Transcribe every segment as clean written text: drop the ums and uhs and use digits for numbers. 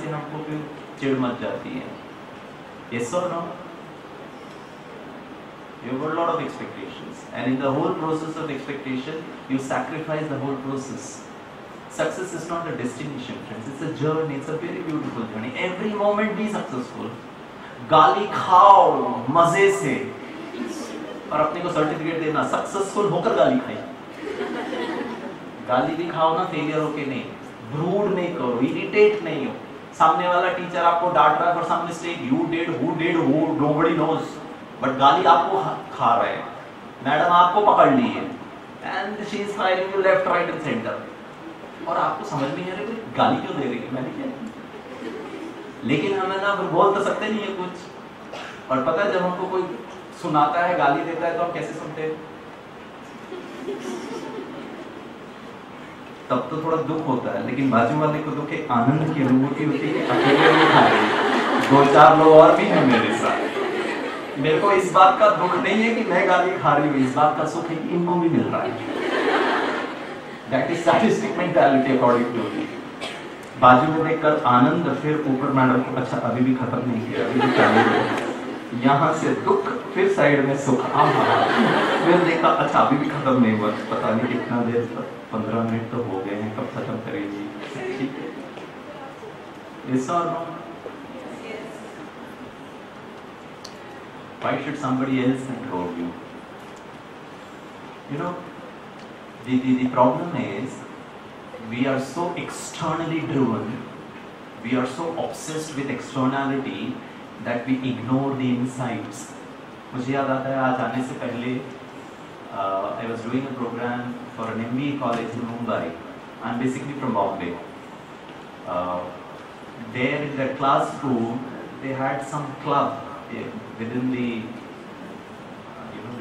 से हमको फिर चिढ़ मच जाती है। Yes or no? You've got a lot of expectations, and in the whole process of expectation, you sacrifice the whole process. Success is not a destination, friends. It's a journey. It's a very beautiful journey. Every moment be successful. गाली खाओ मजे से, और अपने को certificate देना successful होकर गाली खाई। गाली भी खाओ ना फेलियर होके नहीं, ब्रूड नहीं करो, इरिटेट नहीं हो। सामने वाला टीचर आपको डांट रहा है for some mistake you did, who did, who, nobody knows, but गाली आपको खा रहे हैं। मैडम आपको पकड़ ली है and she is firing you left right and centre, और आपको समझ में नहीं आ रहा गाली क्यों दे रही है, मैंने क्या। लेकिन हमें ना बोल तो सकते नहीं है कुछ, और पता है जब हमको कोई सुनाता है गाली देता है तो हम कैसे सुनते हैं, तब तो थोड़ा दुख होता है, लेकिन बाजू वाले को दुख एक आनंद की अनुभूति होती है। अकेले नहीं खा रही, दो चार लोग और भी हैं मेरे साथ। मेरे को इस बात का दुख नहीं है कि मैं गाली खा रही हूँ, इस बात का सुख है कि इनको भी मिल रहा है। That is sadistic mentality according to me. बाजू में देखकर आनंद, फिर ऊपर मैडम को अच्छा अभी भी खत्म नहीं किया, अभी भी चालू है, यहाँ से दुख, फिर साइड में सुख, फिर देखा अच्छा अभी भी खत्म नहीं हुआ, पता नहीं कितना देर तक, 15 मिनट तो हो गए हैं, कब खत्म करेगी। ठीक है, yes or no? Why should somebody else control you? You know, the problem is we are so externally driven, we are so obsessed with externality that we ignore the insights. मुझे याद आता है आज आने से पहले I was doing a program for an MBA college in Mumbai. I'm basically from Bombay. There in their classroom, they had some club within the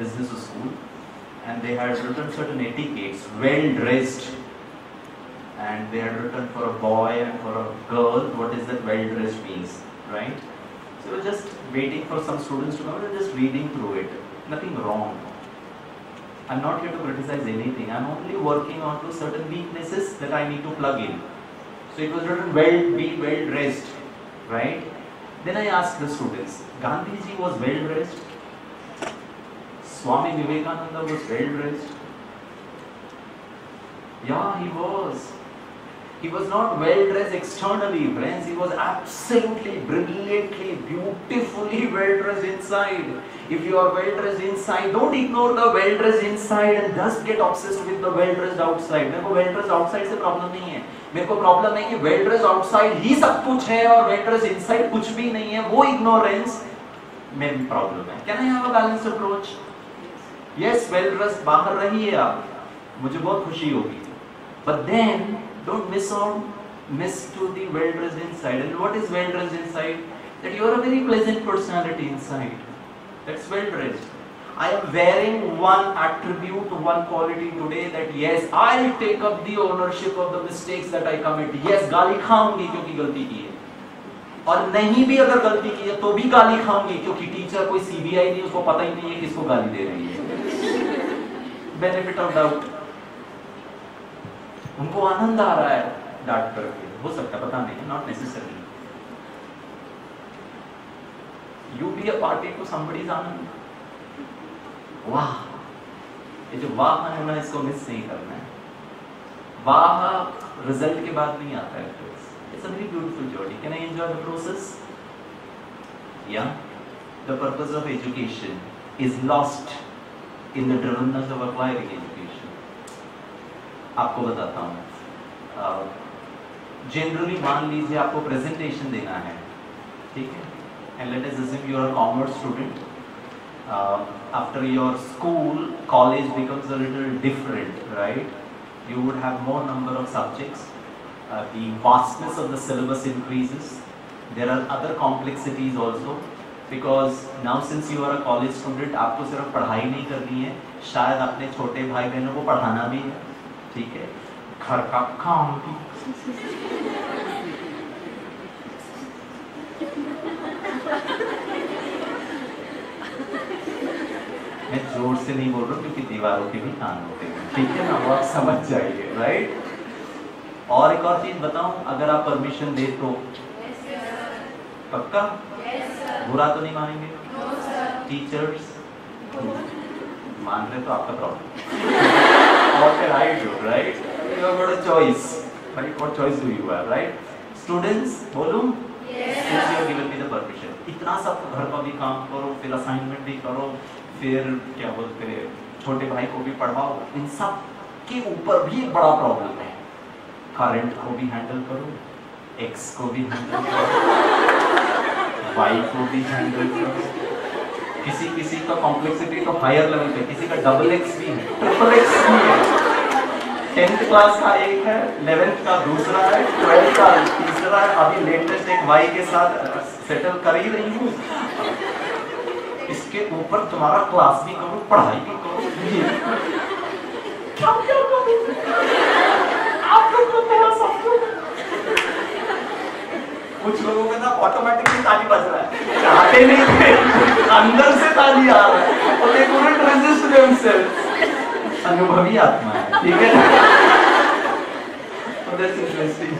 business school, and they had written certain etiquettes, well dressed, and they had written for a boy and for a girl what is that well dressed means, right? So we were just waiting for some students to come and just reading through it. Nothing wrong. I'm not here to criticize anything. I'm only working on to certain weaknesses that I need to plug in. So it was written be well dressed, right? Then I asked the students, Gandhi ji was well dressed? Swami Vivekananda was well dressed? Yeah, he was. He was not well dressed externally, friends. He was absolutely, brilliantly, beautifully well dressed inside. If you are well dressed inside, don't ignore the well dressed inside and just get obsessed with the well dressed outside. मेरे को well dressed outside से problem नहीं है, मेरे को problem है कि well dressed outside ही सब कुछ है और well dressed inside कुछ भी नहीं है, वो ignorance में प्रॉब्लम है। Can I have a balanced approach? Yes, well dressed बाहर रहिए आप, मुझे बहुत खुशी होगी, but then don't miss to the well dressed inside. And what is well dressed inside? That you are a very pleasant personality inside. That's well dressed. I am wearing one attribute, one quality today, that yes, I'll take up the ownership of the mistakes that I commit. Yes, गाली खाऊंगी क्योंकि गलती की है, और नहीं भी अगर गलती की है तो भी गाली खाऊंगी क्योंकि टीचर कोई CBI नहीं, उसको पता ही नहीं है किसको गाली दे रही है। बेनिफिट ऑफ डाउट, उनको आनंद आ रहा है डांट करके, हो सकता है, पता नहीं, not necessary. You be a party to somebody's आनंद। वाह, ये जो वाह है ना, इसको मिस नहीं करना है। वाह रिजल्ट के बाद नहीं आता है, it's a very beautiful journey. Can I enjoy the process? या the purpose of education is lost in the drivenness of acquiring education. आपको बताता हूँ, जनरली मान लीजिए आपको प्रेजेंटेशन देना है, ठीक है, and let us assume you are a commerce student. After your school, college becomes a little different, right? You would have more number of subjects, the vastness of the syllabus increases, there are other complexities also, because now since you are a college student, आपको सिर्फ पढ़ाई नहीं करनी है, शायद अपने छोटे भाई बहनों को पढ़ाना भी है, ठीक है, घर का काम भी। मैं जोर से नहीं बोल रहा हूँ क्योंकि दीवारों के भी कान होते हैं, ठीक है ना, वो आप समझ जाइए, राइट। और एक और चीज बताऊं, अगर आप परमिशन दे तो पक्का? Yes, sir. बुरा तो नहीं मानेंगे? No, sir. टीचर्स मान रहे तो आपका प्रॉब्लम। और फिर I do right, you have got a choice, right? What choice do you have, right? Students बोलूं? Yes, Since you sir. have given me the permission, इतना सब घर का भी काम करो, फिर असाइनमेंट भी करो, फिर क्या बोलते हैं छोटे भाई को भी पढ़ाओ, इन सब के ऊपर भी एक बड़ा प्रॉब्लम है। करंट को भी हैंडल करो, एक्स को भी हैंडल करो, वाई को भी हैंडल करो। किसी किसी का कॉम्प्लेक्सिटी तो हायर लेवल पे, किसी का डबल एक्स भी है, ट्रिपल एक्स भी है। 10th क्लास का एक है, 11th का दूसरा है, 12th का तीसरा है, अभी लेटेस्ट एक वाई के साथ सेटल कर ही रही हूँ। इसके ऊपर तुम्हारा क्लास भी करो, पढ़ाई भी करो, क्या क्या करो? आप लोग को थोड़ा समझो। कुछ लोगों का ना ऑटोमेटिकली ताली बज रहा है, चाहते नहीं थे, अंदर से ताली आ रहा है, और they couldn't resist themselves। अनुभवी आत्मा है, ठीक है? तो that's interesting।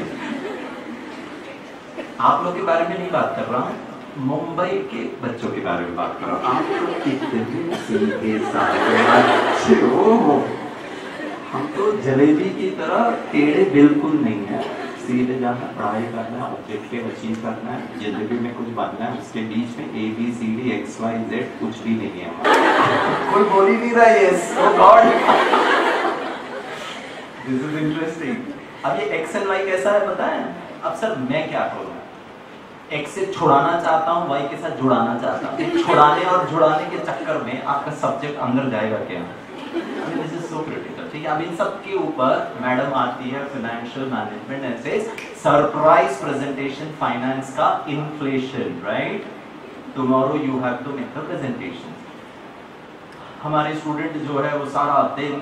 आप लोग के बारे में नहीं बात कर रहा हूँ, मुंबई के बच्चों के बारे में बात कर रहा हूँ। आप लोग कितने सीधे साधे अच्छे हो, हम तो जलेबी की तरह टेढ़े बिल्कुल नहीं है। सीधे जाना, पढ़ाई करना, ऑब्जेक्टिव अचीव करना है, जिंदगी में कुछ बनना है, उसके बीच में ABCD XYZ कुछ भी नहीं है। कोई बोल ही नहीं रहा है yes, oh God. This is interesting. अब ये X and Y कैसा है पता है? अब सर मैं क्या करूं? X से छुड़ाना चाहता हूं, Y के साथ जुड़ाना चाहता हूं। छुड़ाने और जुड़ाने के चक्कर में आपका सब्जेक्ट अंदर जाएगा क्या? दिस इज सो क्रिटिकल, ठीक है? अब इन सब के ऊपर मैडम आती है financial management and says surprise presentation finance का inflation, right? Tomorrow you have to make the presentation. हमारे स्टूडेंट जो है वो सारा दिन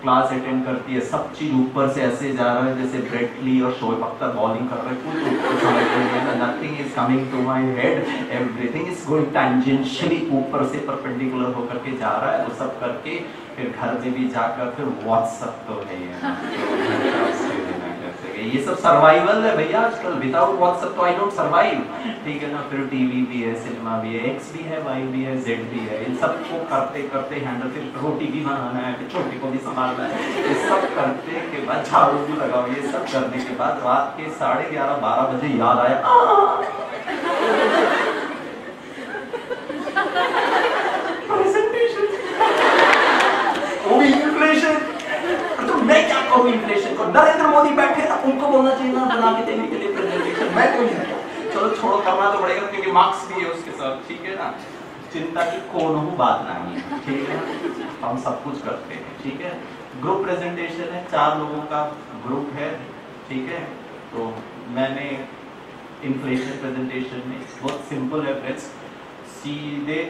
क्लास अटेंड करती है, सब चीज ऊपर से ऐसे जा रहा है जैसे ब्रेट ली और शोएब अख्तर बॉलिंग कर रहे हैं, कुछ समझ नहीं है, nothing is coming to my head, everything is going tangentially ऊपर से परपेंडिकुलर होकर के जा रहा है। वो सब करके फिर घर में भी जाकर फिर व्हाट्सएप तो है ये सब सर्वाइवल है भैया आजकल। विदाउट व्हाट्सएप तो आई डोंट सर्वाइव, ठीक है ना? फिर टीवी भी है, सिनेमा भी है, एक्स भी है, वाई भी है, जेड भी है। इन सब को करते करते हैंडल, फिर रोटी भी बनाना है, फिर छोटी को भी संभालना है। ये सब करते के बाद झाड़ू भी लगाओ, ये सब करने के बाद रात के 11:30-12 बजे याद आया प्रेजेंटेशन, वो भी इन्फ्लेशन। तो मैं क्या करूं इन्फ्लेशन को? नरेंद्र मोदी बैठे ना, उनको बोलना चाहिए ना बना के देने के लिए प्रेजेंटेशन। मैं क्यों नहीं? चलो छोड़ो, करना तो पड़ेगा क्योंकि मार्क्स भी है उसके साथ, ठीक है ना? चिंता की कोनो बात नहीं, ठीक है? हम सब कुछ करते हैं, ठीक है? ग्रुप प्रेजेंटेशन है, 4 लोगों का ग्रुप है, ठीक है? तो मैंने इन्फ्लेशन प्रेजेंटेशन में बहुत सिंपल है फ्रेंड्स, सीधे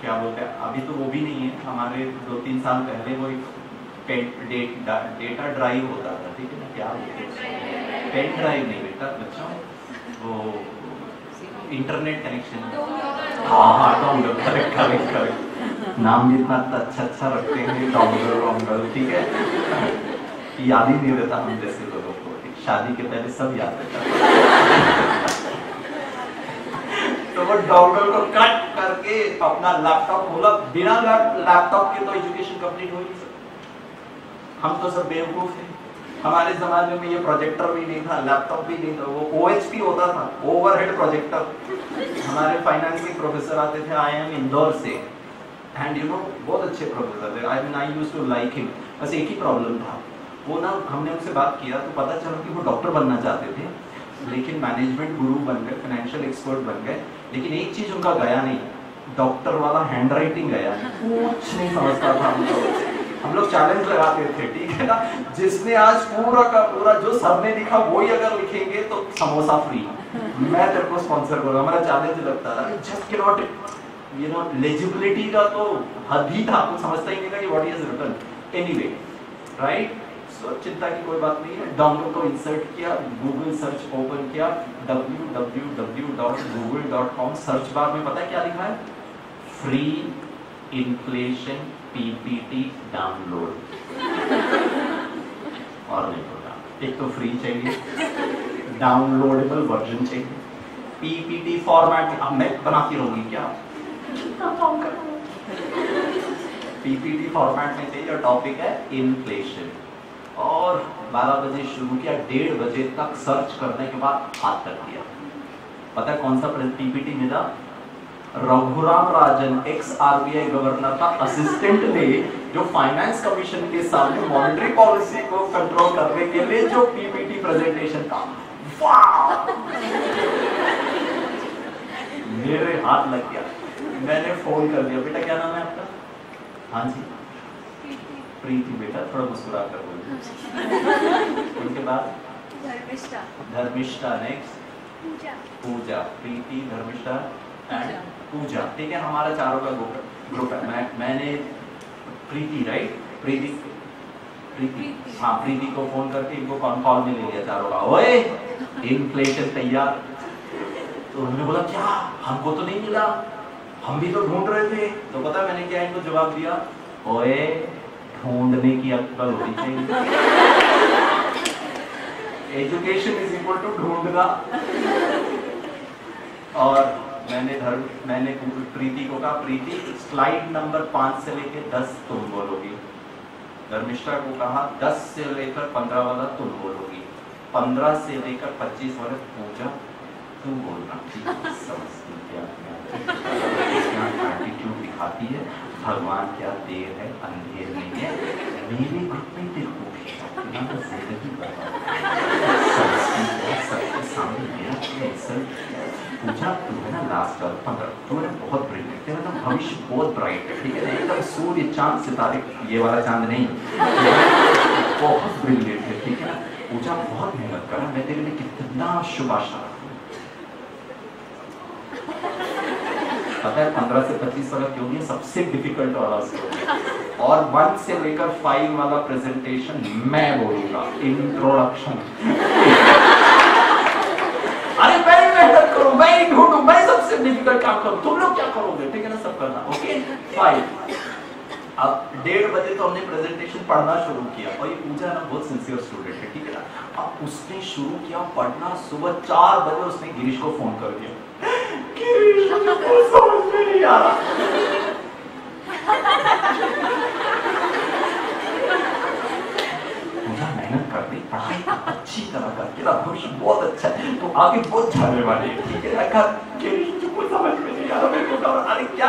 क्या बोलते हैं, अभी तो वो भी नहीं है, हमारे 2-3 साल पहले वो एक डेटा ड्राइव होता था, ठीक है ना? क्या बोलते हैं? पेन ड्राइव नहीं बेटा बच्चों, वो इंटरनेट कनेक्शन। हाँ, डोंगल, करेक्ट। नाम भी इतना अच्छा रखते हैं, डोंगल, ठीक है? याद ही नहीं रहता हम जैसे लोगों को, शादी के पहले सब याद रहता। तो वो डोंगल को कट करके अपना लैपटॉप खोला, बिना लैपटॉप के तो एजुकेशन कंप्लीट हो ही नहीं सकती। हम तो सब बेवकूफ हैं। हमारे जमाने में ये प्रोजेक्टर भी नहीं था, लैपटॉप भी नहीं था, वो OHP होता था, ओवरहेड प्रोजेक्टर। हमारे फाइनेंस के प्रोफेसर आते थे, IIM इंदौर से, एंड यू नो बहुत अच्छे प्रोफेसर थे। I used to like him. बस एक ही प्रॉब्लम था, वो ना हमने उनसे बात किया तो पता चला कि वो डॉक्टर बनना चाहते थे, लेकिन मैनेजमेंट गुरु बन गए, फाइनेंशियल एक्सपर्ट बन गए, लेकिन एक चीज उनका गया नहीं, डॉक्टर वाला हैंडराइटिंग गया नहीं, कुछ नहीं समझता था। हम लोग चैलेंज लगाते थे, ठीक है ना? जिसने आज पूरा का पूरा जो सर ने लिखा वही अगर लिखेंगे तो समोसा फ्री, मैं तेरे को स्पॉन्सर करूंगा। हमारा चैलेंज लगता था, just can not, you know, legibility का तो हद ही था, कुछ समझता ही नहीं था कि what is written. Anyway, right? So चिंता की कोई बात नहीं है। डोंगल को इंसर्ट किया, गूगल सर्च ओपन किया, www.google.com, सर्च बार में पता है क्या लिखा है? Free inflation PPT download. और नहीं होगा, एक तो फ्री चाहिए, डाउनलोडेबल वर्जन चाहिए, पीपीटी फॉर्मेट अब मैं बनाती रहूंगी क्या? पीपीटी फॉर्मेट में चाहिए और टॉपिक है इन्फ्लेशन। और 12 बजे शुरू किया, 1:30 बजे तक सर्च करने के बाद हाथ कर दिया। पता है कौन सा पीपीटी मिला? Raghuram Rajan x RBI governor का असिस्टेंट ने जो फाइनेंस कमीशन के सामने मॉनेटरी पॉलिसी को कंट्रोल करने के लिए जो पीपीटी प्रेजेंटेशन था, वाह! मेरे हाथ लग गया। मैंने फोन कर दिया, बेटा क्या नाम है आपका? हाँ जी प्रीति। बेटा थोड़ा मुस्कुरा कर बोलिए। उनके बाद धर्मिष्ठा, नेक्स्ट पूजा। प्रीति, धर्मिष्ठा एंड पूजा, ठीक है। हमारा चारों का ग्रुप है। मैंने प्रीति, राइट? प्रीति हाँ, प्रीति को फोन करके इनको कॉल में ले लिया चारों का। ओए इन्फ्लेशन तैयार। तो उन्होंने बोला क्या, हमको तो नहीं मिला, हम भी तो ढूंढ रहे थे। तो पता मैंने क्या इनको जवाब दिया? ओए ढूंढने की अक्ल होनी चाहिए। एजुकेशन इज इक्वल टू ढूंढना। और मैंने प्रीति को कहा, प्रीति स्लाइड नंबर 5 से लेकर 10 तुम बोलोगी। धर्मिष्ठा को कहा 10 से लेकर 15 वाला तुम बोलोगी, 15 से लेकर 25 वाला पूजा तू बोलना। समझती क्या एटीट्यूड दिखाती है, भगवान क्या देर है अंधेर नहीं है। मेरे ग्रुप में तेरे को जिंदगी सबके सामने मेरा पूजा तू है ना लास्ट 15, तू है बहुत ब्रिलियंट, तेरा ना भविष्य बहुत ब्राइट है, ठीक है ना, एकदम सूर्य चांद सितारे, ये वाला चांद नहीं, बहुत ब्रिलियंट है, ठीक है ना। पूजा बहुत मेहनत कर, मैं तेरे लिए कितना शुभ आशा रखूं। पता है 15 से 25 वाला क्यों नहीं, सबसे डिफिकल्ट वाला स्कोर। और 1 से लेकर 5 वाला प्रेजेंटेशन मैं बोलूंगा, इंट्रोडक्शन। अरे मैं मेहनत करूं, मैं ही ढूंढूं, मैं सबसे डिफिकल्ट काम करूं, तुम लोग क्या करोगे, ठीक है ना, सब करना। ओके 5। अब 1:30 बजे तो हमने प्रेजेंटेशन पढ़ना शुरू किया, और ये पूजा ना बहुत सिंसियर स्टूडेंट है, ठीक है ना। अब उसने शुरू किया पढ़ना, सुबह 4 बजे उसने गिरीश को फोन कर दिया, गिरीश मुझे समझ में नहीं आ रहा। पूजा मेहनत कर दी, पढ़ाई अच्छी तरह करके ना, भविष्य बहुत अच्छा है, तो आगे बहुत जाने वाले, ठीक है ना। गिरीश मुझे समझ में नहीं आ रहा, मेरे को अरे क्या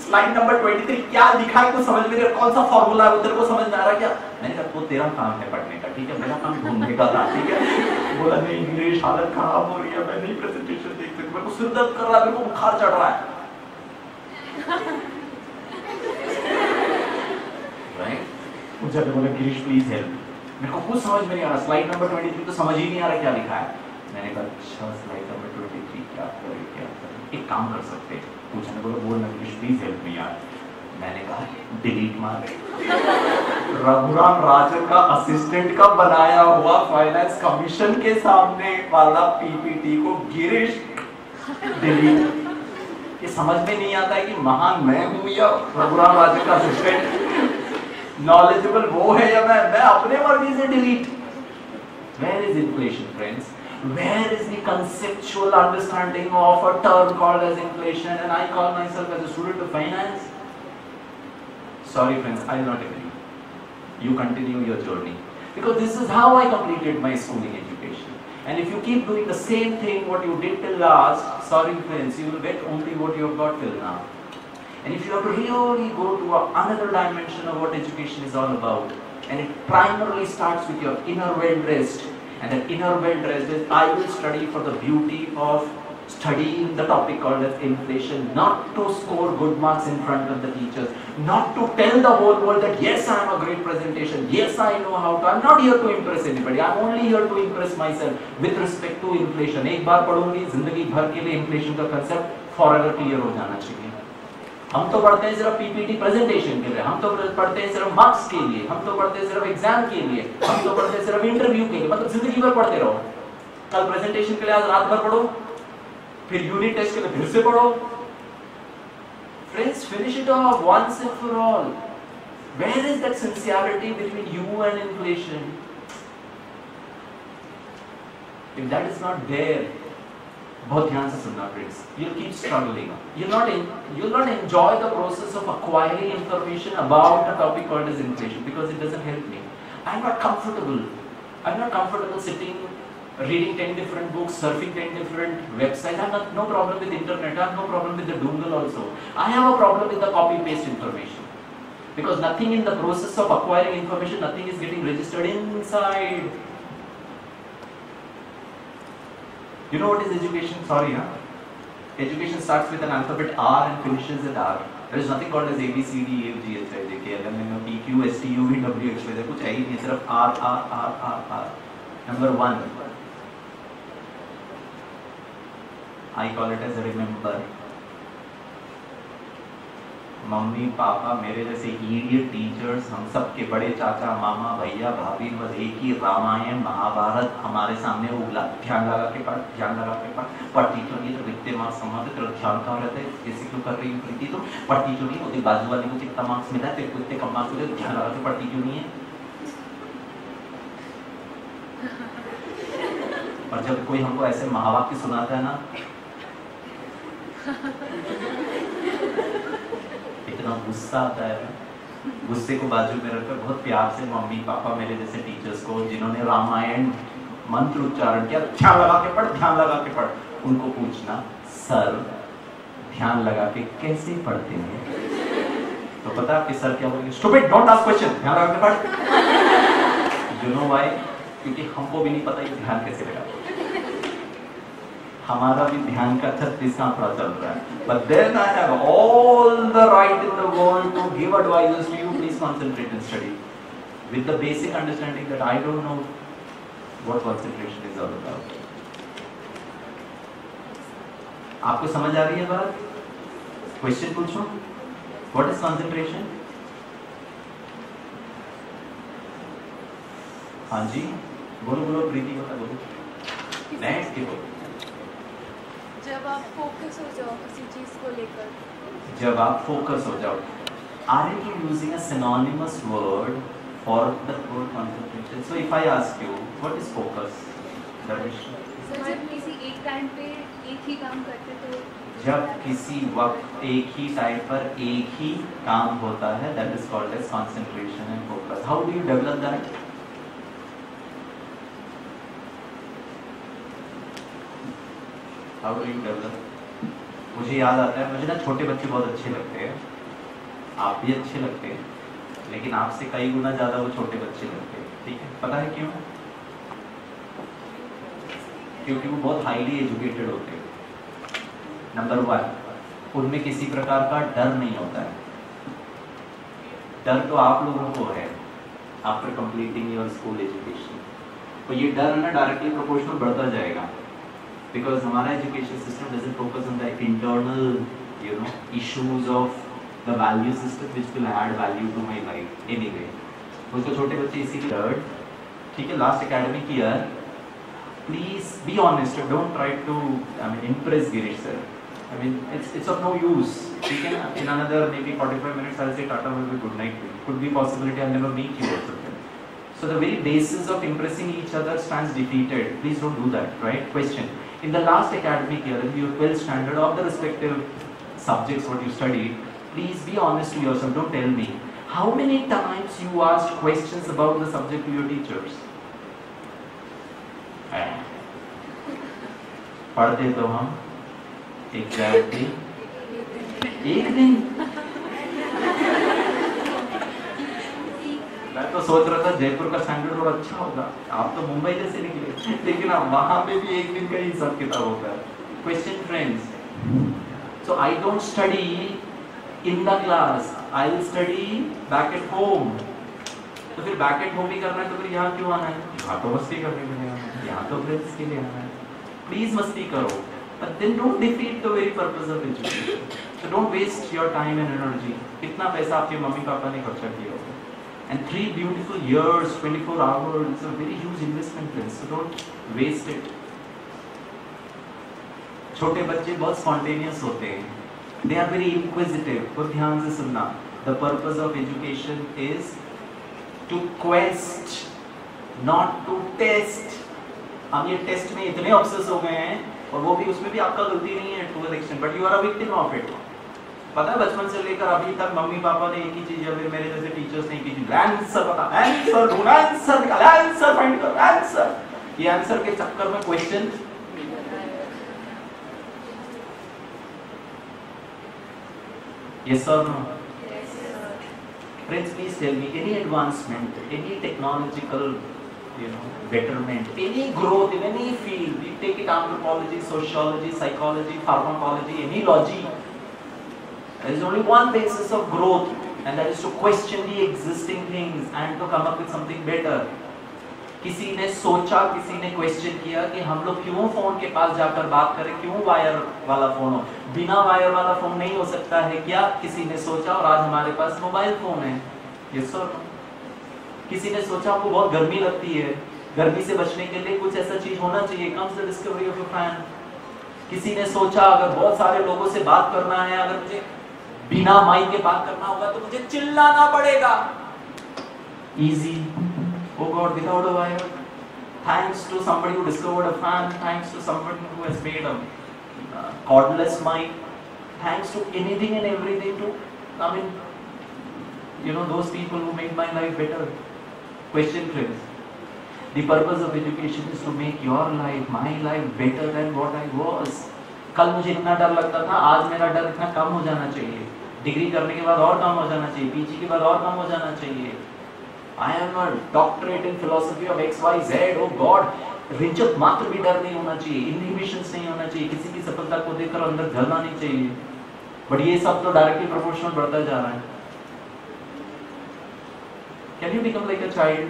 स्लाइड नंबर 23 क्या लिखा है कुछ समझ में नहीं, कौन सा फॉर्मूला है उधर को समझ में आ रहा क्या? मैंने कहा वो तेरा काम है पढ़ने का, ठीक है, मेरा काम ढूंढने का था, ठीक है। बोला नहीं इंग्लिश हालत खराब हो रही है, मैं नहीं प्रेजेंटेशन देख सकता, मेरे को सिर दर्द कर रहा है, मेरे को बुखार चढ़ रहा है, राइट। मुझे बोला गिरीश प्लीज हेल्प, मेरे को कुछ समझ में नहीं आ रहा, स्लाइड नंबर 23 तो समझ ही नहीं आ रहा क्या लिखा है। मैंने कहा अच्छा स्लाइड नंबर 23 क्या करें, एक काम कर सकते हैं। पूछने बोला बोलना गिरीश प्लीज हेल्प मी यार। मैंने कहा डिलीट मार। रघुराम राजन का असिस्टेंट का बनाया हुआ फाइनेंस कमीशन के सामने वाला पीपीटी को गिरीश डिलीट। ये समझ में नहीं आता है कि महान मैं हूं या रघुराम राजन का असिस्टेंट, नॉलेजेबल वो है या मैं अपने मर्जी से delete. Where is inflation, friends? Where is the conceptual understanding of a term called as inflation? And I call myself as a student of finance. Sorry, friends, I will not agree. You continue your journey, because this is how I completed my schooling education. And if you keep doing the same thing what you did till last, sorry, friends, you will get only what you have got till now. And if you have to really go to another dimension of what education is all about, and it primarily starts with your inner well-dressed, and that inner well-dressed is I will study for the beauty of studying the topic called as inflation, not to score good marks in front of the teachers, not to tell the whole world that yes I am a great presentation, yes I know how to, I am not here to impress anybody, I am only here to impress myself with respect to inflation. एक बार पढ़ूंगी जिंदगी भर के लिए inflation का concept forever clear हो जाना चाहिए। हम तो पढ़ते हैं सिर्फ पीपीटी प्रेजेंटेशन के लिए, हम तो पढ़ते हैं सिर्फ मार्क्स के लिए, हम तो पढ़ते हैं सिर्फ एग्जाम के लिए, हम तो पढ़ते हैं सिर्फ इंटरव्यू के लिए, मतलब जिंदगी भर पढ़ते रहो। कल प्रेजेंटेशन के लिए आज रात भर पढ़ो, फिर यूनिट टेस्ट के लिए फिर से पढ़ो। Friends, finish it of once and for all. Where is that sincerity between you and inflation? If that is not there, बहुत ध्यान से सुनना friends. You'll keep struggling. You'll not enjoy the process of acquiring information about a topic called as inflation because it doesn't help me. I'm not comfortable sitting, reading 10 different books, surfing 10 different websites. I have no problem with internet. I have no problem with the Doodle also. I have a problem with the copy-paste information. Because nothing in the process of acquiring information, nothing is getting registered inside. You know what is education? Sorry, huh? Education starts with an alphabet R and finishes at R. There is nothing called as A, B, C, D, E, F, G, H, I, J, K, L, M, N, O, P, Q, S, T, U, V, W, X, Y, Z. कुछ है ही नहीं, सिर्फ R. Number 1. I call it as a remember. Mummy papa मेरे जैसे idiot teachers, हम सब के बड़े चाचा मामा भैया भाभी, बस एक ही रामायण महाभारत हमारे सामने उगला. ध्यान लगा के पढ़ती क्यों नहीं, तो कितने मार्क्स कमाते, तेरा ध्यान कहाँ रहता है, कैसे क्यों कर रही है प्रीति, तो पढ़ती क्यों नहीं, उसके बाजू वाले को कितना मार्क्स मिला है, तेरे को इतने कम मार्क्स मिले, ध्यान लगा के पढ़ती क्यों नहीं है. और जब कोई हमको ऐसे महावाक्य सुनाता है ना, इतना गुस्सा आता है. गुस्से को बाजू में रखकर बहुत प्यार से मम्मी पापा मेरे जैसे टीचर्स को जिन्होंने रामायण मंत्र उच्चारण किया, ध्यान लगा के पढ़, उनको पूछना, सर ध्यान लगा के कैसे पढ़ते हैं? तो पता आपके सर क्या बोलेंगे? स्टूपिड, डोंट आस्क क्वेश्चन, ध्यान लगा के पढ़. You know why? क्योंकि हमको भी नहीं पता ये ध्यान कैसे लगा. हमारा भी ध्यान का 36 आंकड़ा चल रहा है. But then I have all the right in the world to give advices to you. Please concentrate and study with the basic understanding that I don't know what concentration is all about. आपको समझ आ रही है बात? Question पूछो. What is concentration? हाँ जी, बोलो प्रीति बोलो. Next की बोलो. जब आप फोकस हो जाओ किसी चीज को लेकर. जब आप फोकस हो जाओ. Are you using a synonymous word for the word concentration? So if I ask you, what is focus? Dharmesh? Sir जब किसी एक टाइम पे एक ही काम करते तो. जब किसी वक्त एक ही टाइम पर एक ही काम होता है, that is called as concentration and focus. How do you develop that? How do you develop? मुझे याद आता है, मुझे ना छोटे बच्चे बहुत अच्छे लगते हैं, आप भी अच्छे लगते हैं, लेकिन आपसे कई गुना ज़्यादा वो छोटे बच्चे लगते हैं. ठीक है, पता है क्यों? क्योंकि वो बहुत हाईली एजुकेटेड होते हैं. नंबर 1, उनमें किसी प्रकार का डर नहीं होता है. डर तो आप लोगों को है after completing your school education. तो ये डर ना डायरेक्टली प्रोपोर्शनल बढ़ता जाएगा. Because हमारा education system doesn't focus on the internal, issues of the value system which will add value to my life anyway. उसको छोटे बच्चे इसीलिए डर. ठीक है, last academic year, please be honest. Don't try to impress Girish sir. It's of no use. ठीक है ना? In another maybe 45 minutes I'll say Tata will be good night. Could be possibility I'll never meet you also. So the very basis of impressing each other stands defeated. Please don't do that, right? Question. In the last academic year, in your 12th standard of the respective subjects what you studied, please be honest to yourself. Don't tell me. How many times you asked questions about the subject to your teachers? पढ़ते तो हम exactly एक दिन. मैं तो सोच रहा था जयपुर का स्टैंडर्ड थोड़ा अच्छा होगा, आप तो मुंबई जैसे निकले, लेकिन वहां पे भी एक दिन का ही हिसाब किताब होता है. Question friends, so I don't study in the class, I will study back at home. तो फिर बैक एट होम ही करना है तो फिर यहाँ क्यों आना है? यहाँ तो मस्ती करने के लिए आना है, यहाँ तो फ्रेंड्स के लिए आना है. प्लीज मस्ती करो, but then don't defeat the very purpose of education. So don't waste your time and energy. कितना पैसा आपके मम्मी पापा ने खर्चा किया होगा? And 3 beautiful years, 24 hours, it's a very huge investment, friends. So don't waste it. छोटे बच्चे बहुत spontaneous होते हैं. They are very inquisitive. तो ध्यान से सुनना. The purpose of education is to quest, not to test. हम ये टेस्ट में इतने ऑब्सेस हो गए हैं, और वो भी उसमें भी आपका गलती नहीं है to an extent, but you are a victim of it. पता है बचपन से लेकर अभी तक मम्मी पापा ने एक ही चीज, या फिर मेरे जैसे टीचर्स ने एक ही चीज, आंसर बता, आंसर ढूंढ, आंसर निकाल, आंसर फाइंड कर, आंसर। ये आंसर के चक्कर में question yes or no? Yes, sir. Friends, please tell me, any advancement, any technological, betterment, any growth in any field, we take it anthropology, sociology, psychology, pharmacology, any logic, there is only one basis of growth, and that is to question the existing things and to come up with something better. किसी ने सोचा, किसी ने question किया कि हम लोग क्यों फोन के पास जाकर बात करें, क्यों वायर वाला फोन हो, बिना वायर वाला फोन नहीं हो सकता है क्या? किसी ने सोचा, और आज हमारे पास मोबाइल फोन है। Yes sir. किसी ने सोचा हमको बहुत गर्मी लगती है, गर्मी से बचने के लिए कुछ ऐसा चीज होना चाहिए, comes the discovery of a fan. किसी ने सोचा अगर बहुत सारे लोगों से बात करना है, अगर मुझे बिना माइक के बात करना होगा तो मुझे चिल्लाना पड़ेगा। Easy. Oh God, without a wire. Thanks to somebody who discovered a fan, thanks to somebody who has made a cordless mic, thanks to anything and everything to, those people who made my life better. Question, friends. The purpose of education is to make your life, my life better than what I was. कल मुझे इतना डर लगता था, आज मेरा डर इतना कम हो जाना चाहिए। डिग्री करने के बाद और कम हो जाना चाहिए, पीजी के बाद और कम हो जाना चाहिए। I am a doctorate in philosophy of XYZ. Oh God, रिंचक मात्र भी डर नहीं होना चाहिए, इनहिबिशंस नहीं होना चाहिए, किसी की सफलता को देखकर अंदर जलना नहीं चाहिए। बट ये सब तो डायरेक्टली प्रोपोर्शनल बढ़ता जा रहा है। Can you become like a child?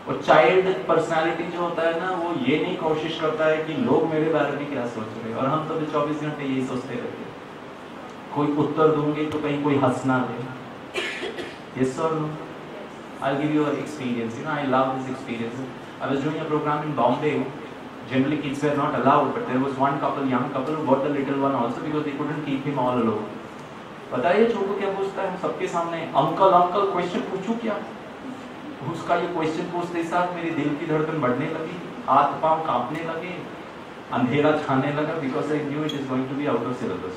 और चाइल्ड पर्सनालिटी जो होता है ना, वो ये नहीं कोशिश करता है कि लोग मेरे बारे में क्या सोच रहे हैं, और हम तो 24 घंटे यही सोचते रहते हैं, कोई उत्तर दूंगे तो कहीं कोई हंसना दे। Yes or no? I'll give you an experience. I love this experience. I was doing a program in Bombay. Generally, kids were not allowed, but there was one couple, young couple, who got the little one also because they couldn't keep him all alone. पता है ये छोटू क्या पूछता है सबके सामने? Uncle uncle question पूछूं क्या? उसका ये क्वेश्चन पूछते ही साथ मेरी दिल की धड़कन बढ़ने लगी, हाथ पांव कांपने लगे, अंधेरा छाने लगा, because I knew it is going to be out of syllabus.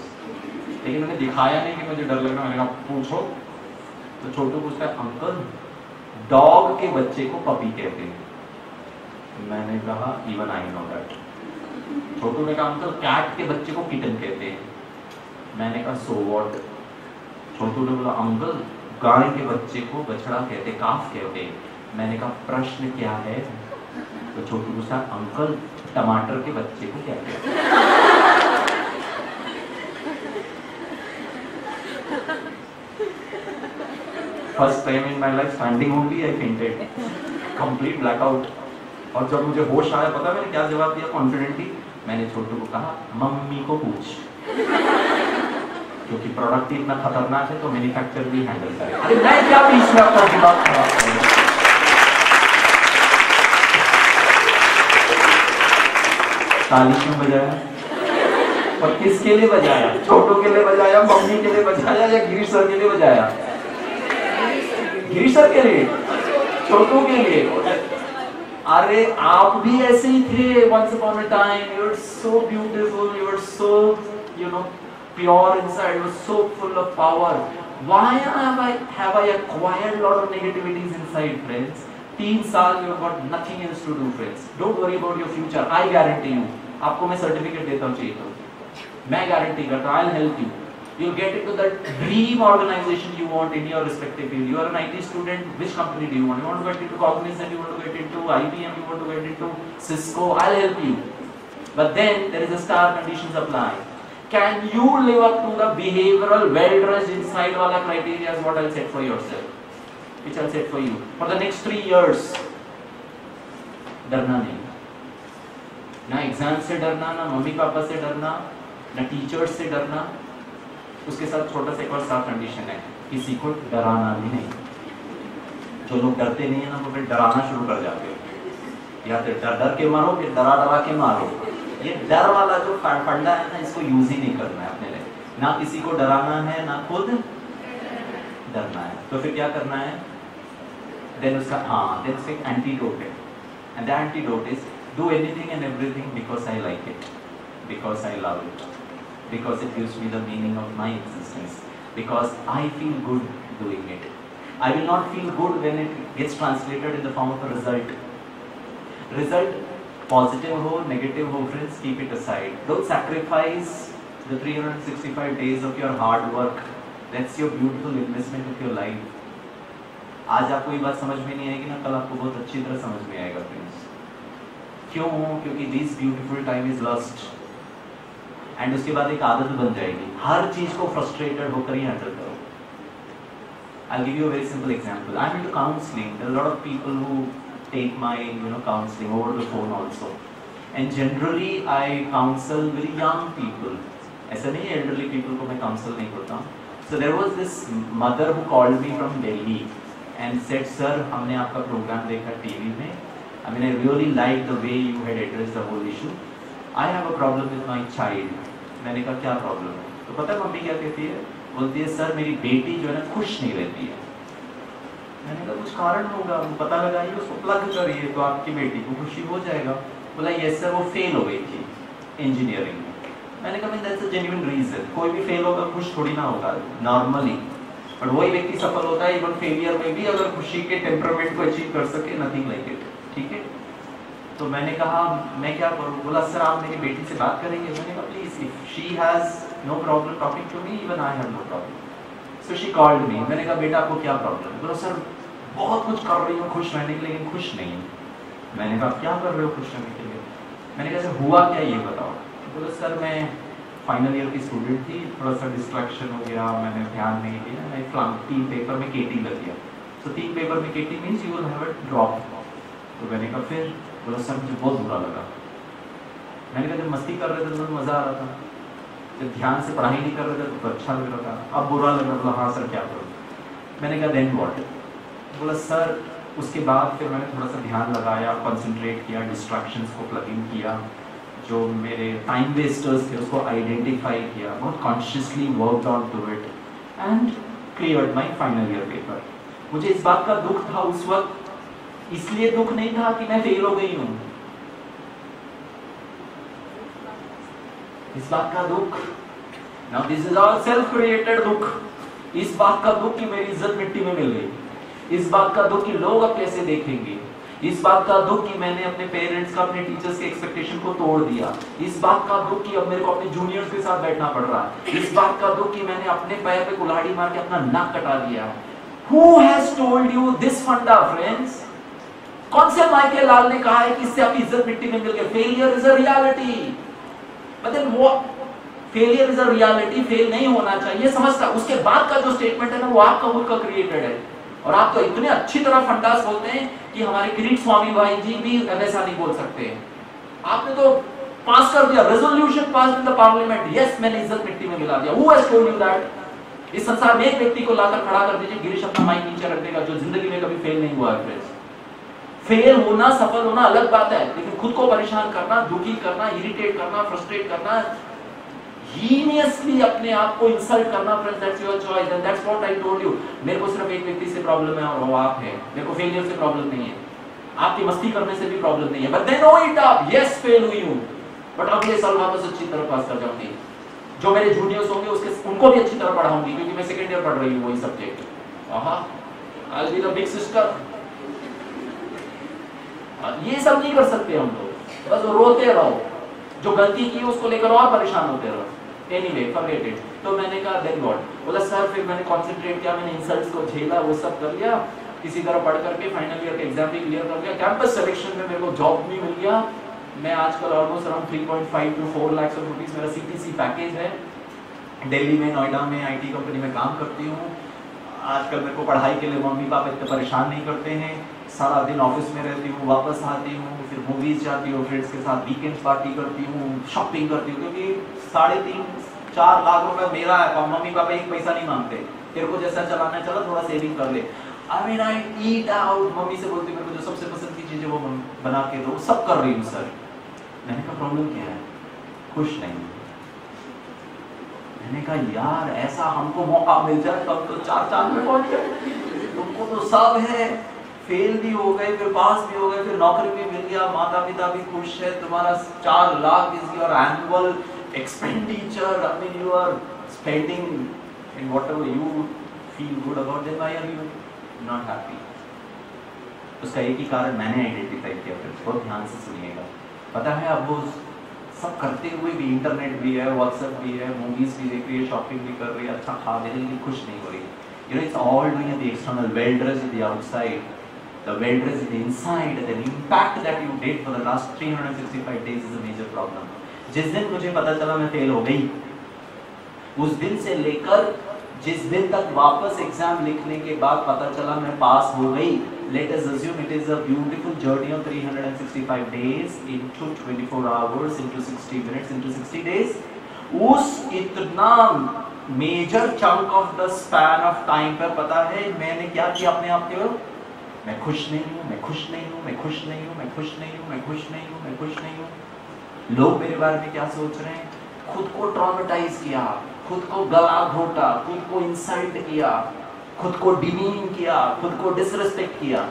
लेकिन मैंने दिखाया नहीं कि मुझे डर लग रहा है। मैंने कहा पूछो। तो छोटू पूछता है, अंकल डॉग के बच्चे को पपी कहते हैं। मैंने कहा इवन आई नो दैट। छोटू ने कहा अंकल कैट के बच्चे को किटन कहते हैं। मैंने कहा सो व्हाट। छोटू ने बोला अंकल गाय के बच्चे को बछड़ा कहते, काफ कहते हैं। मैंने कहा प्रश्न क्या है? तो छोटू पूछा अंकल टमाटर के बच्चे को क्या कहते हैं? First time in my life standing only I fainted, complete blackout. और जब मुझे होश आया, पता मैंने क्या जवाब दिया कॉन्फिडेंटली? मैंने छोटू को कहा मम्मी को पूछ, क्योंकि प्रोडक्ट इतना खतरनाक है तो मैन्युफैक्चर भी हैंडल करे। अरे मैं क्या बीच में आपका दिमाग खराब करूं? ताली क्यों बजाया? और किसके लिए बजाया? छोटू के लिए बजाया, मम्मी के लिए बजाया, या गिरीश सर के लिए बजाया? गिरीश सर के लिए, छोटू के लिए। अरे आप भी ऐसे ही थे once upon a time. You were so beautiful, you were so pure inside, you were so full of power. Why have I acquired a lot of negativities inside, friends? 3 साल you have got nothing else to do, friends. Don't worry about your future. I guarantee you. आपको मैं certificate देता हूँ चाहिए तो मैं guarantee करता हूँ, I'll help you. You'll get into that dream organization you want in your respective field. You are an IT student. Which company do you want? You want to get into Cognizant? You want to get into IBM? You want to get into Cisco? I'll help you. But then there is a star conditions apply. Can you live up to the behavioral, well-dressed inside wala criteria is what I'll set for yourself. Which I'll set for you for the next 3 years. डरना नहीं, ना exam से डरना, ना mummy papa से डरना, ना teachers से डरना। उसके साथ छोटा सा एक और साफ कंडीशन है, किसी को डराना भी नहीं। जो लोग डरते नहीं है ना, वो फिर डराना शुरू कर जाते हैं, या फिर डर के मारो, फिर डरा के मारो। ये डर वाला जो फंडा है ना, इसको यूज ही नहीं करना है अपने लिए। ना किसी को डराना है, ना खुद डरना है। तो फिर क्या करना है? देन उसका एंटीडोट है। And the antidote is do anything and everything because I like it, because I love it, because it gives me the meaning of my existence, because I feel good doing it. I will not feel good when it gets translated in the form of a result. Result, positive ho, negative ho, friends, keep it aside. Don't sacrifice the 365 days of your hard work. That's your beautiful investment of your life. आज आपको ये बात समझ में नहीं आएगी ना, कल आपको बहुत अच्छी तरह समझ में आएगा फ्रेंड्स. क्यों? क्योंकि this beautiful time is lost. And उसके बाद एक आदत बन जाएगी, हर चीज को फ्रस्ट्रेटेड होकर ही हैंडल करो. I'll give you a very simple example. I'm into counseling. There are a lot of people who take my counseling over the phone also. And generally I counsel very young people. ऐसा नहीं है elderly people को मैं counsel नहीं करता. So there was this mother who called me from Delhi and said, "Sir, हमने आपका program देखा TV में. I mean, I really like the way you had addressed the whole issue. I have a problem with my child." मैंने कहा क्या problem है? तो पता है मम्मी क्या कहती है? बोलती है सर मेरी बेटी जो है ना खुश नहीं रहती है. मैंने कहा कुछ कारण होगा, पता लगाइए, उसको प्लग करिए तो आपकी बेटी को खुशी हो जाएगा. बोला यस सर वो फेल हो गई थी इंजीनियरिंग में. मैंने कहा दैट्स अ जेन्युइन रीजन. कोई भी फेल होगा खुश थोड़ी ना होगा नॉर्मली, बट वही व्यक्ति सफल होता है इवन फेलियर में भी अगर खुशी के टेम्परामेंट को अचीव कर सके. Nothing like it. ठीक है, तो मैंने कहा मैं क्या करूँ? बोला सर आप मेरी बेटी से बात करेंगे? मैंने कहा please if she has no problem talking to me, even I have no problem. So she called me. मैंने कहा बेटा आपको क्या प्रॉब्लम है? बोला सर बहुत कुछ कर रही हूँ खुश रहने के लिए लेकिन खुश नहीं हूँ. मैंने कहा क्या कर रहे हो खुश रहने के लिए? मैंने कहा सर हुआ क्या ये बताओ. बोला सर मैं फाइनल ईयर की स्टूडेंट थी, थोड़ा सा डिस्ट्रैक्शन हो गया, मैंने ध्यान नहीं दिया, मैं फ्लंक 3 पेपर में केटी लग गया. सो 3 पेपर में KT means you will have a drop. तो मैंने कहा फिर? बोला सर मुझे बहुत बुरा लगा. मैंने कहा जब मस्ती कर रहे थे तो मज़ा आ रहा था, जब ध्यान से पढ़ाई नहीं कर रहे थे तो अच्छा लग रहा था, अब बुरा लग रहा था. हाँ सर क्या करूँ? मैंने कहा देन व्हाट? बोला सर उसके बाद फिर मैंने थोड़ा सा ध्यान लगाया, कंसंट्रेट किया, डिस्ट्रैक्शंस को प्लग इन किया, जो मेरे टाइम वेस्टर्स थे उसको आइडेंटिफाई किया, बहुत consciously worked on to it and cleared my final year paper. मुझे इस बात का दुख था उस वक्त, इसलिए दुख नहीं था कि मैं फेल हो गई हूँ. इस बात का दुख, now this is all self created दुख. इस बात का दुख कि मेरी इज्जत मिट्टी में मिल गई. इस बात का दुख कि लोग अब कैसे देखेंगे. इस बात का दुख कि मैंने अपने पेरेंट्स का, अपने टीचर्स के एक्सपेक्टेशन को तोड़ दिया. इस बात का दुख कि अब मेरे को अपने जूनियर्स के साथ बैठना पड़ रहा है. इस बात का दुख कि मैंने अपने पैर पे कुल्हाड़ी मार के अपना नाक कटा दिया. Who has told you this फंडा फ्रेंड्स? कौन से माइकल लाल ने कहा है कि इससे आपकी इज्जत मिट्टी में मिल गई? Failure is a reality. मतलब वो failure is a reality, fail नहीं होना चाहिए समझता. उसके बाद का जो स्टेटमेंट है ना वो आपका खुद का क्रिएटेड है. और आप तो इतने अच्छी तरह फंडास बोलते हैं कि हमारे किरीट स्वामी भाई जी भी ऐसा नहीं बोल सकते हैं. आपने तो पास कर दिया, resolution pass in the parliament, yes मैंने इज्जत मिट्टी में मिला दिया. Who has told you that? इस संसार में एक व्यक्ति को लाकर खड़ा कर दीजिए, गिरीश अपना माइक नीचे रख देगा, जो जिंदगी में कभी फेल नहीं हुआ है. फ्रेंड्स फेल होना, सफल होना अलग बात है, लेकिन खुद को परेशान करना, दुखी करना, इरिटेट करना, फ्रस्ट्रेट करना, हीनियसली अपने आप को इंसल्ट करना, friends that's your choice and that's what I told you. मेरे को सिर्फ एक व्यक्ति से प्रॉब्लम है और वो आप है. मेरे को फेलियर से प्रॉब्लम नहीं है, आपकी मस्ती करने से भी प्रॉब्लम नहीं है. But then no it up, yes फेल हुई हूं, बट अगले साल वापस अच्छी तरह पास कर जाऊंगी. जो मेरे जूनियर्स होंगे उसके उनको भी अच्छी तरह पढ़ाऊंगी क्योंकि मैं सेकंड ईयर पढ़ रही हूं वही सब्जेक्ट. आहा I will be the big sister. ये सब नहीं कर सकते हम लोग, बस रोते रहो, जो गलती की उसको लेकर और परेशान होते रहो. Anyway forget it. तो मैंने कहा देन व्हाट? बोला सर फिर मैंने कंसंट्रेट किया, मैंने इंसल्ट्स को झेला, वो सब कर लिया, किसी तरह पढ़ करके फाइनल ईयर का एग्जाम भी क्लियर कर लिया. कैंपस सिलेक्शन में मेरे को जॉब भी मिल गया. मैं आजकल almost around 3.5 to 4 lakh rupees मेरा CTC पैकेज है. दिल्ली में, नोएडा में IT कंपनी में काम करती हूँ. आजकल मेरे को पढ़ाई के लिए मम्मी पापा इतने परेशान नहीं करते हैं. सारा दिन ऑफिस में रहती हूँ, वापस आती हूँ, फिर मूवीज जाती हूँ, फ्रेंड्स के साथ वीकेंड्स पार्टी करती हूँ, शॉपिंग करती हूँ, क्योंकि 3.5-4 लाख रुपए मेरा है. मम्मी पापा एक पैसा नहीं मांगते, तेरे को जैसा चलाना चला, थोड़ा सेविंग कर ले. I mean I eat out. Mummy से बोलती मेरे को जो सबसे पसंद की चीजें वो बना के दो, सब कर रही हूँ सर. मैंने कहा प्रॉब्लम क्या है? खुश नहीं. मैंने कहा यार ऐसा हमको मौका मिल जाए तब तो 4 चांद में पहुंच जाए. तुमको तो सब है, फेल भी हो गए, फिर पास भी हो गए, फिर नौकरी भी मिल गया, माता पिता भी खुश है, तुम्हारा 4 lakh is your annual expenditure, I mean you are spending in whatever you feel good about, then why are you not happy? उसका एक ही कारण मैंने आइडेंटिफाई किया, फिर बहुत ध्यान से सुनिएगा। पता है, अब वो सब करते हुए भी, इंटरनेट भी है, व्हाट्सएप भी है, मूवीज भी देख रही है, शॉपिंग भी कर रही है, अच्छा खा भी रही है, खुश नहीं हो रही। You know, it's all doing at the external, well dressed at the outside, the well dressed at the inside, the impact that you did for the last 365 days is a major problem. जिस दिन मुझे पता चला मैं fail हो गई, उस दिन से लेकर जिस दिन तक वापस एग्जाम लिखने के बाद पता चला मैं पास हो गई, let us assume it is a beautiful journey of 365 days into 24 hours into 60 minutes into 60 days. उस इतना major chunk of the span of time पर पता है मैंने क्या किया अपने आप के? मैं खुश नहीं हूँ, मैं खुश नहीं हूँ, मैं खुश नहीं हूँ, मैं खुश नहीं हूँ, मैं खुश नहीं हूँ, मैं खुश नहीं हूँ। लोग मेरे बारे में क्या सोच रहे हैं? खुद को ट्रॉमेटाइज किया, खुद को गला घोटा, खुद को इंसल्ट किया, खुद को डिमीन किया, खुद को डिसरिस्पेक्ट किया।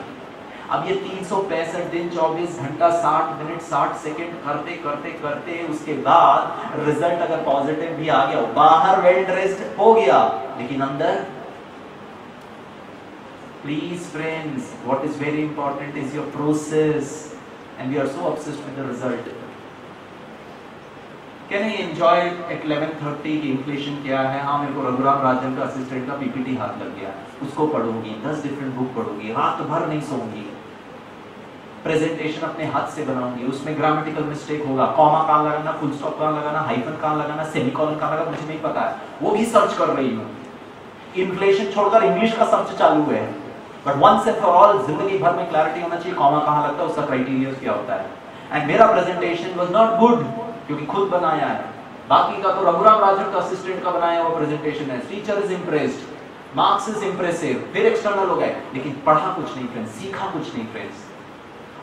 अब ये 365 दिन 24 घंटा 60 मिनट 60 सेकंड करते करते करते उसके बाद रिजल्ट अगर पॉजिटिव भी आ गया, बाहर वेल ड्रेस्ड हो गया, लेकिन अंदर, please friends, what is very important is your process and we are so obsessed with the result. Can I enjoy at 11:30 की इन्फ्लेशन क्या है? हाँ, मेरे को रघुराम राजन का असिस्टेंट का पीपीटी हाथ लग गया, उसको पढ़ूंगी, 10 डिफरेंट बुक पढ़ूंगी, रात भर नहीं सोऊंगी, प्रेजेंटेशन अपने हाथ से बनाऊंगी, उसमें ग्रामेटिकल मिस्टेक होगा, कॉमा कहाँ लगाना, फुल स्टॉप कहाँ लगाना, हाइफन कहाँ लगाना, सेमीकोलन कहाँ लगाना, मुझे नहीं पता है, वो भी सर्च कर रही हूँ। इन्फ्लेशन छोड़कर इंग्लिश का सर्च चालू है, but once and for all जिंदगी भर में क्लैरिटी होना चाहिए कॉमा कहाँ लगता है, उसका क्राइटेरिया क्या होता है। एंड मेरा प्रेजेंटेशन वाज नॉट गुड क्योंकि खुद बनाया है, बाकी का तो रघुराम राजन का असिस्टेंट का बनाया हुआ प्रेजेंटेशन है। Teacher is impressed, marks is impressive, फिर एक्सटर्नल हो गए, लेकिन पढ़ा कुछ नहीं फ्रेंड्स, सीखा कुछ नहीं फ्रेंड्स।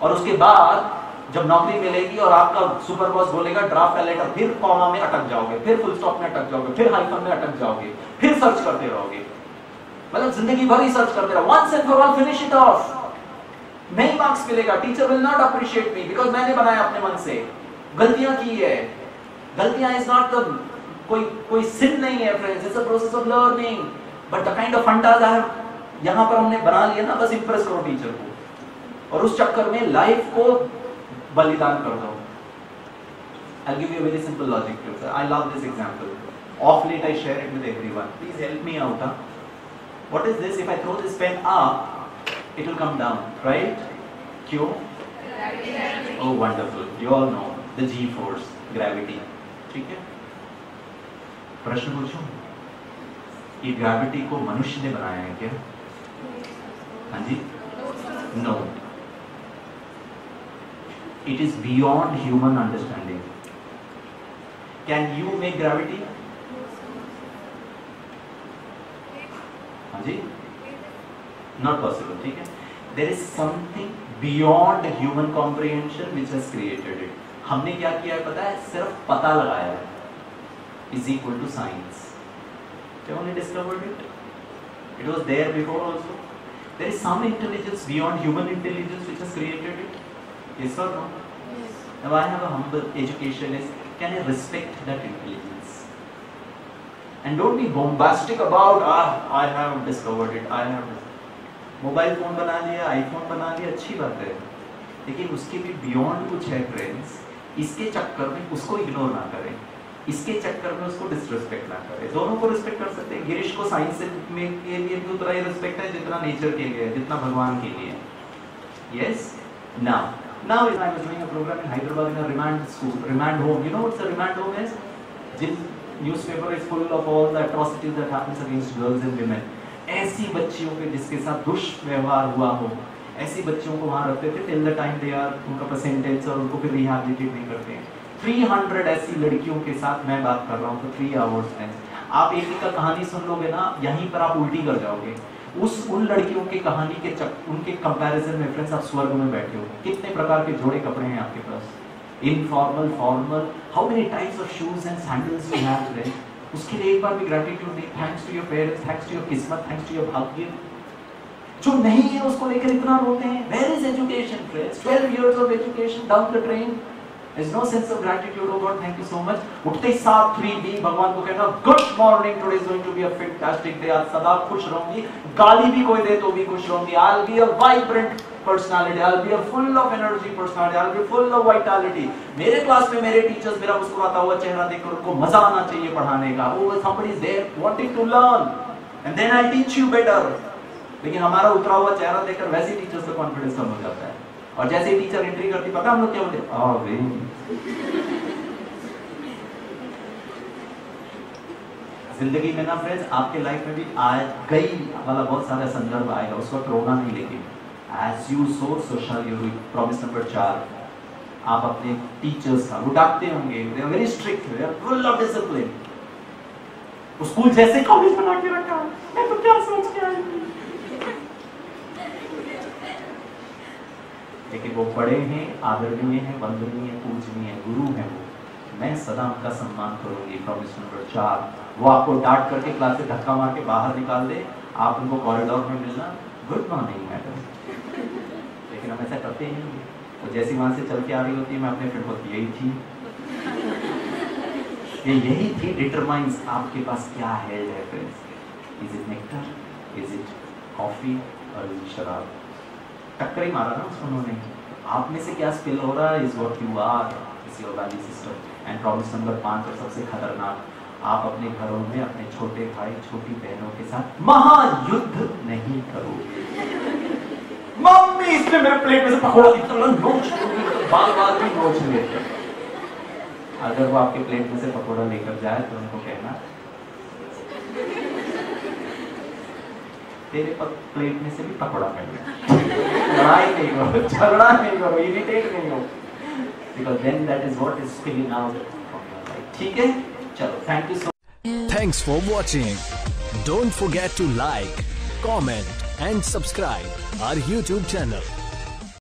और उसके बाद जब नौकरी मिलेगी और आपका सुपर बॉस बोलेगा ड्राफ्ट का लेटर, फिर कॉमा में अटक जाओगे, फिर फुल स्टॉप में अटक जाओगे, फिर हाइफन में अटक जाओगे, फिर सर्च करते रहोगे, मतलब जिंदगी भर ही सर्च करते रहो। Once and for all finish it off. नहीं मार्क्स मिलेगा, teacher will not appreciate me because मैंने बनाया अपने मन से, गलतियां की है। गलतियां इज नॉट द कोई सिन नहीं है friends, it's a process of learning, but the kind of fundas यहां पर हमने बना लिया ना, बस इंप्रेस करो टीचर को और उस चक्कर में लाइफ को बलिदान कर दो। I'll give you a very simple logic here. I love this example. Off late I share it with everyone. Please help me out. What is this? If I throw this pen up, it will come down, right? क्यों? Oh, wonderful. You all know the G force, gravity. ठीक है? प्रश्न पूछूं? ये gravity को मनुष्य ने बनाया है क्या? हाँ जी? No. It is beyond human understanding. Can you make gravity? हाँ जी? Not possible. ठीक है? There is something beyond human comprehension which has created it. हमने क्या किया है पता है? सिर्फ पता लगाया है. Is equal to science. They only discovered it. It was there before also. There is some intelligence beyond human intelligence which has created it. Yes or no? Yes. Now I have a humble educationist. Can I respect that intelligence? And don't be bombastic about I have discovered it. I have mobile phone बना लिया, iPhone बना लिया, अच्छी बात है, लेकिन उसके भी बियॉन्ड कुछ है फ्रेंड्स। इसके चक्कर में उसको इग्नोर ना करें, इसके चक्कर में उसको डिसरिस्पेक्ट ना करें। दोनों को रिस्पेक्ट कर सकते हैं। गिरीश को साइंस में के लिए भी उतना ही रिस्पेक्ट है जितना नेचर के लिए, जितना भगवान के लिए। Yes, now I was doing a program in Hyderabad in a remand school, remand home. You know what a remand home is? जिन newspaper is full of all the atrocities that happens against girls and women. ऐसी बच्चियों के जिसके साथ दुष्व्यवहार हुआ हो, ऐसी बच्चियों को वहाँ रखते थे till the time they are उनका परसेंटेज और उनको फिर रिहैबिलिटेट नहीं करते हैं। 300 ऐसी लड़कियों के साथ मैं बात कर रहा हूँ तो 3 आवर्स में आप एक का कहानी सुन लोगे ना, यहीं पर आप उल्टी कर जाओगे। उन लड़कियों की कहानी के उनके कंपैरिजन में फ्रेंड्स आप स्वर्ग में बैठे हो। कितने प्रकार के जोड़े कपड़े हैं आपके पास, informal, formal, how many types of shoes and sandals you have friends. उसके लिए एक बार भी ग्रैटिट्यूड नहीं। Thanks to your parents, thanks to your किस्मत, थैंक्स टू योर भाग्य। जो नहीं है उसको लेकर इतना रोते हैं। Where is education, friends? 12 years of education down the drain. There's no sense of gratitude. Oh God, thank you so much. उठते ही 7:3 भगवान को कहना good morning, today is going to be a fantastic day. आज सदा खुश रहूंगी, गाली भी कोई दे तो भी खुश रहूंगी। I'll be a vibrant personality. I'll be a full of energy personality. I'll be full of vitality. मेरे क्लास में मेरे टीचर्स मेरा मुस्कुराता हुआ चेहरा देखकर उनको मजा आना चाहिए पढ़ाने का। Oh, somebody is there wanting to learn, and then I'll teach you better. लेकिन हमारा उतरा हुआ चेहरा देखकर वैसे टीचर्स का कॉन्फिडेंस कम हो जाता है, और जैसे ही टीचर एंट्री करती पता हम लोग क्या बोलते हैं, जिंदगी में ना फ्रेंड्स, आपके लाइफ में भी आज कई वाला बहुत सारा संदर्भ आएगा, उस वक्त रोना नहीं, लेकिन as you sow so shall you reap. Promise number 4, आप अपने टीचर्स का, वो डांटते होंगे, they are very strict, they are full of discipline. School जैसे कॉलेज बना के रखा, मैं तो क्या सोच के आई, लेकिन वो बड़े हैं, आदरणीय हैं, वंदनीय हैं, पूजनीय हैं, गुरु हैं वो, मैं सदा उनका सम्मान करूंगी। प्रॉमिस नंबर 4, वो आपको डांट करके क्लास से धक्का मार के बाहर निकाल दे, आप उनको कॉरिडोर में मिलना, गुड मॉर्निंग मैडम, लेकिन हम ऐसा करते हैं। वो जैसी वहां से चल के आ रही होती है, मैं अपने फ्रेंड को यही थी, यही थी डिटरमाइंस आपके पास क्या है friends. Is it nectar, is it coffee और इज इट शराब? टक्कर ही मारा ना उसको उन्होंने। आप में से क्या स्पिल हो रहा है, is what you are, is your value system. And promise number 5 और सबसे खतरनाक, आप अपने घरों में अपने छोटे भाई छोटी बहनों के साथ महायुद्ध नहीं करोगे। मम्मी इसने मेरे प्लेट में से पकौड़ा इतना नोच, बार-बार भी नोच लेते। अगर वो आपके प्लेट में से पकौड़ा लेकर जाए तो उनको कहना, तेरे प्लेट में से भी पकौड़ा कर ले। लड़ाई नहीं करो, झगड़ा नहीं करो, इरिटेट नहीं हो, because then that is what is spilling out from your life. ठीक है, चलो, thank you so much. Thanks for watching. Don't forget to like, comment and subscribe our YouTube channel.